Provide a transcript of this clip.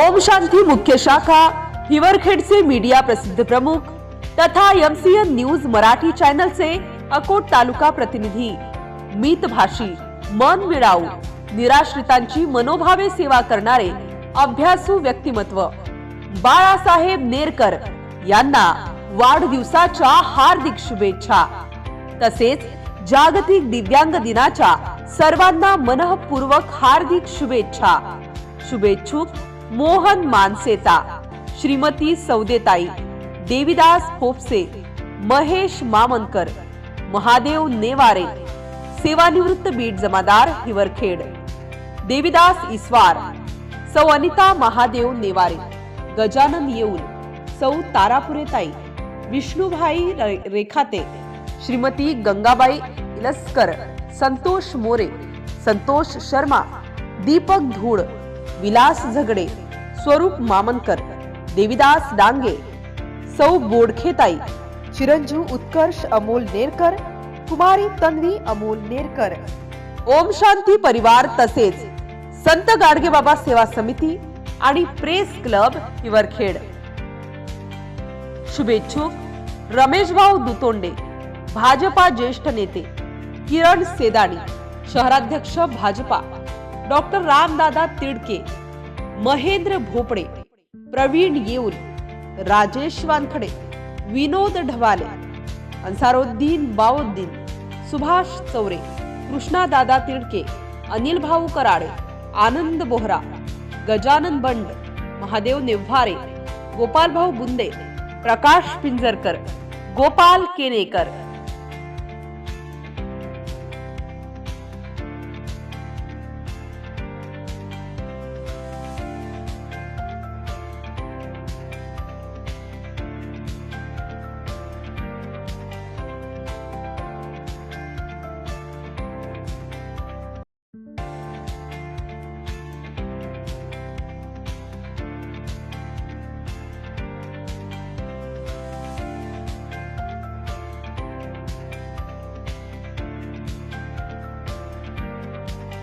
ओम शांती मुख्य शाखा हिवरखेडचे मीडिया प्रसिद्ध प्रमुख तथा एमसीएन न्यूज मराठी चॅनलचे अकोट तालुका प्रतिनिधी, मितभाषी, मन मिळावू, निराश्रितांची मनोभावे सेवा करणारे अभ्यासू व्यक्तिमत्व बाळासाहेब नेरकर यांना वाढदिवसाच्या हार्दिक शुभेच्छा। तसेच जागतिक दिव्यांग दिनाच्या सर्वांना मनःपूर्वक हार्दिक शुभेच्छा। शुभेच्छुक मोहन मानसेता, श्रीमती सौदेताई, देविदास फोपसे, महेश मामनकर, महादेव नेवारे, सेवानिवृत्त बीट जमादार हिवरखेड, देविदास ईस्वार, सौ अनिता महादेव नेवारे, गजानन येऊल, सौ तारापुरेताई, विष्णुभाई रेखाते, श्रीमती गंगाबाई इलस्कर, संतोष मोरे, संतोष शर्मा, दीपक धूड, विलास झगडे, स्वरूप मामनकर, देविदास डांगे, सौ बोडखेताई, चिरंजीव उत्कर्ष अमोल नेरकर, कुमारी तन्वी अमोल नेरकर, ओम शांती परिवार तसेच संत गाडगेबाबा सेवा समिती आणि प्रेस क्लब हिवरखेड। शुभेच्छुक रमेशभाऊ दुतोंडे, भाजपा ज्येष्ठ नेते, किरण सेदाणी, शहराध्यक्ष भाजपा, डॉक्टर रामदादा तिडके, महेंद्र भोपडे, प्रवीण येऊल, राजेश वानखडे, विनोद ढवाले, अन्सारुद्दीन बाउद्दीन, सुभाष चौरे, कृष्णादादा तिडके, अनिल भाऊ कराडे, आनंद बोहरा, गजानन बंड, महादेव नेव्हारे, गोपाल भाऊ बुंदे, प्रकाश पिंजरकर, गोपाल केनेकर,